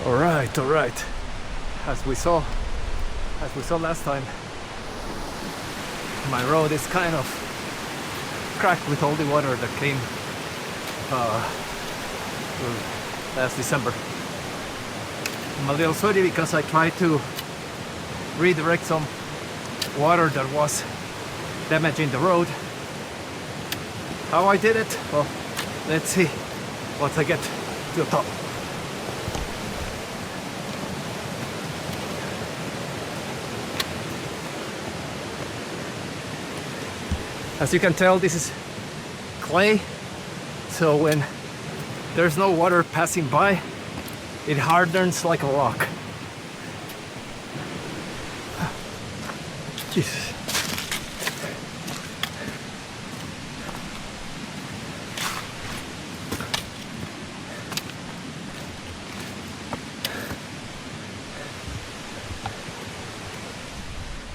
All right. As we saw last time, my road is kind of cracked with all the water that came last December. I'm a little sweaty because I tried to redirect some water that was damaging the road. How I did it? Well, let's see once I get to the top. As you can tell, this is clay, so when there's no water passing by, it hardens like a rock. Jesus.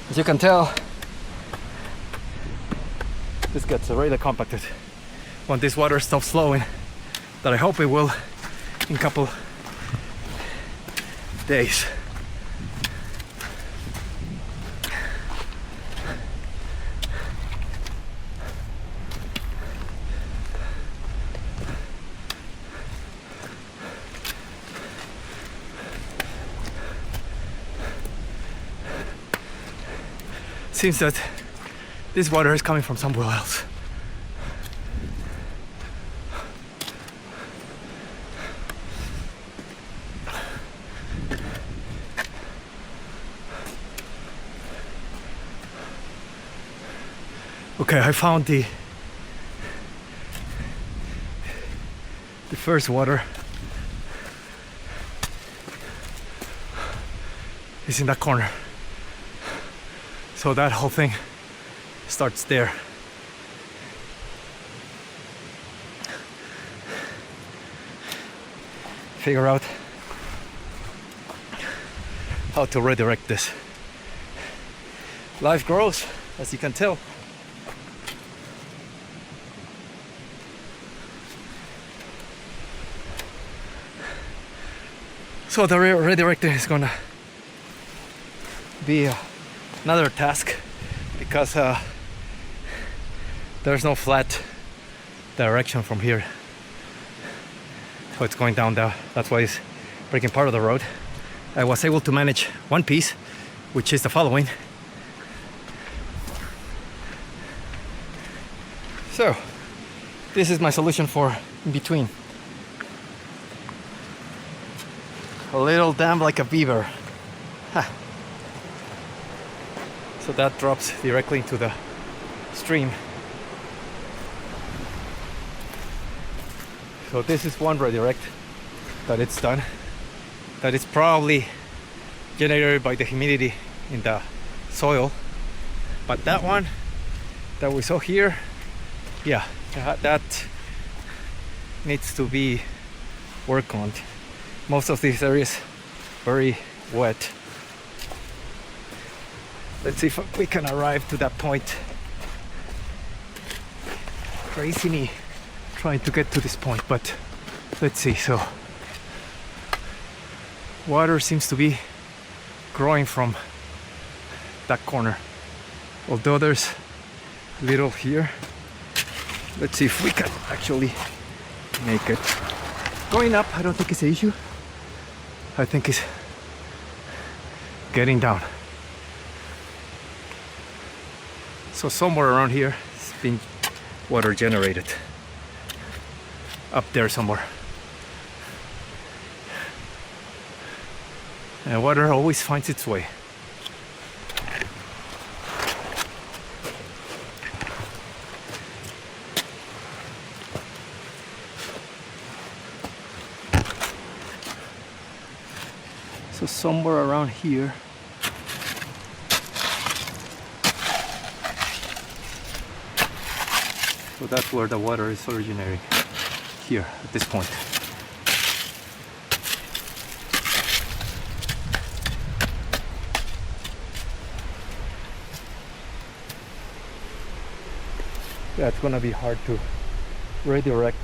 As you can tell, this gets really compacted when this water stops flowing, that I hope it will in a couple days. Seems that this water is coming from somewhere else. Okay, I found the first water. It's in that corner. So that whole thing starts there. Figure out how to redirect this. Life grows, as you can tell. So the redirecting is gonna be another task, because there's no flat direction from here, so it's going down there. That's why it's breaking part of the road. I was able to manage one piece, which is the following. So this is my solution for in between. A little dam like a beaver. Ha. So that drops directly into the stream. So this is one redirect that it's done. That is probably generated by the humidity in the soil. But that one that we saw here, yeah, that needs to be worked on. Most of these areas very wet. Let's see if we can arrive to that point. Crazy me trying to get to this point, but let's see. So water seems to be growing from that corner, although there's little here. Let's see if we can actually make it. Going up, I don't think it's an issue. I think it's getting down. So somewhere around here it's been water generated. Up there somewhere. And water always finds its way. So somewhere around here. So that's where the water is originating, here at this point. Yeah, it's gonna be hard to redirect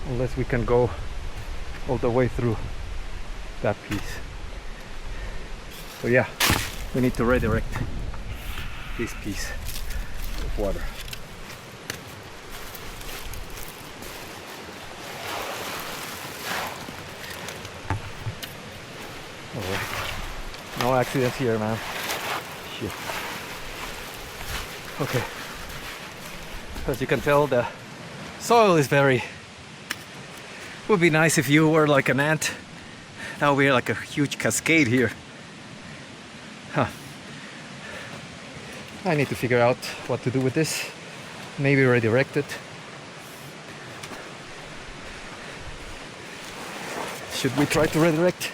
unless we can go all the way through that piece. So yeah, we need to redirect this piece of water. Alright. No accidents here, man. Shit. Okay. As you can tell, the soil is very... Would be nice if you were like an ant. That would be like a huge cascade here. Huh. I need to figure out what to do with this. Maybe redirect it. Should we try to redirect?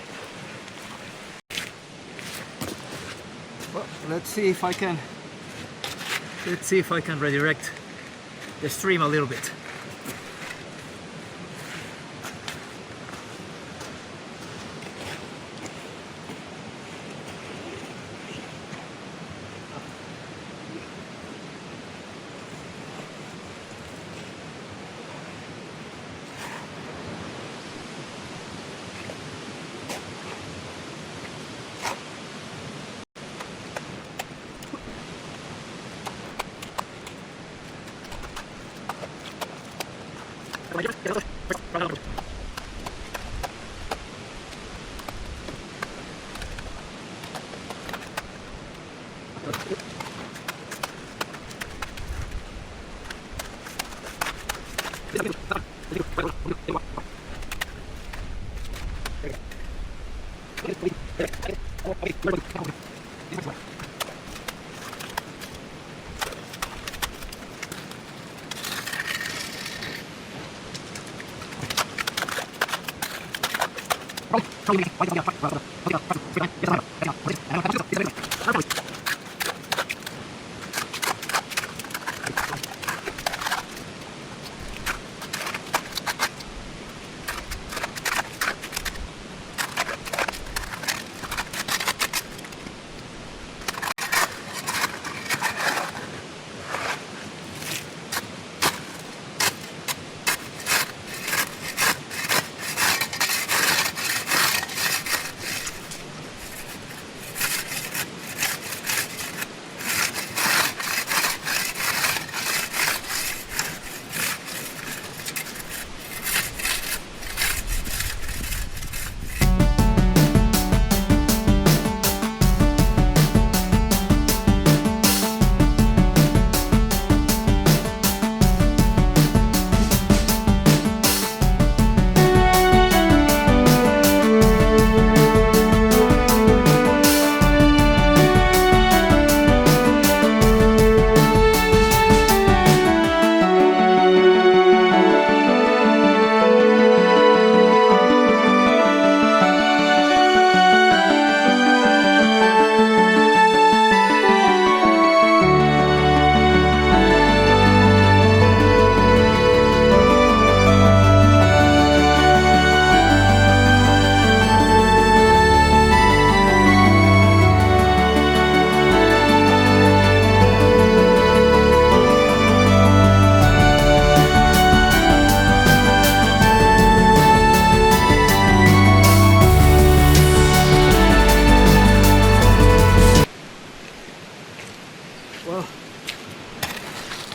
Well, let's see if I can redirect the stream a little bit.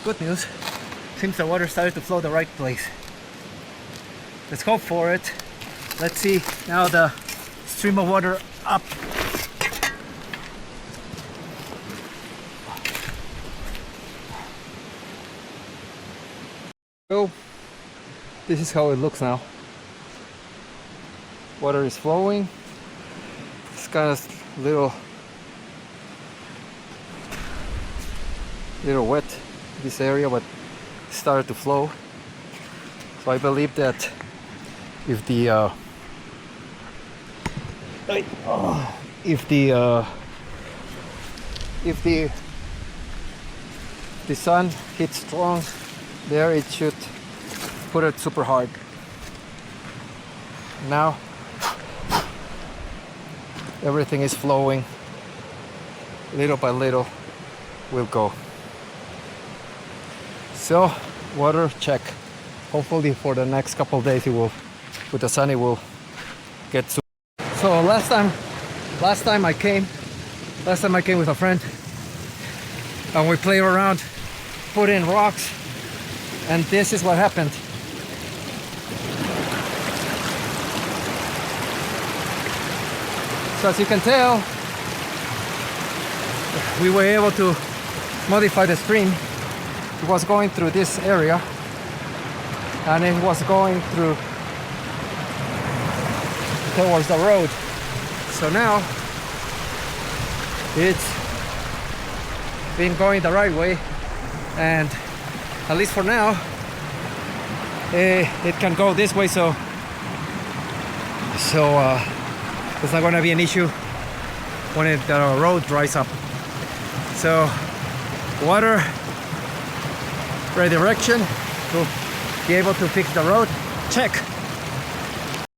Good news, seems the water started to flow the right place. Let's hope for it. Let's see now the stream of water up. So this is how it looks now. Water is flowing. It's kind of little wet this area, but it started to flow. So I believe that if the sun hits strong there, it should put it super hard. Now everything is flowing little by little. Will go. So water check. Hopefully for the next couple of days it will, with the sun, it will get super. So last time I came with a friend, and we played around, put in rocks, and this is what happened. So as you can tell, we were able to modify the stream. It was going through this area, and it was going through towards the road. So now it's been going the right way, and at least for now it can go this way, so it's not going to be an issue when the road dries up. So water redirection to be able to fix the road, check.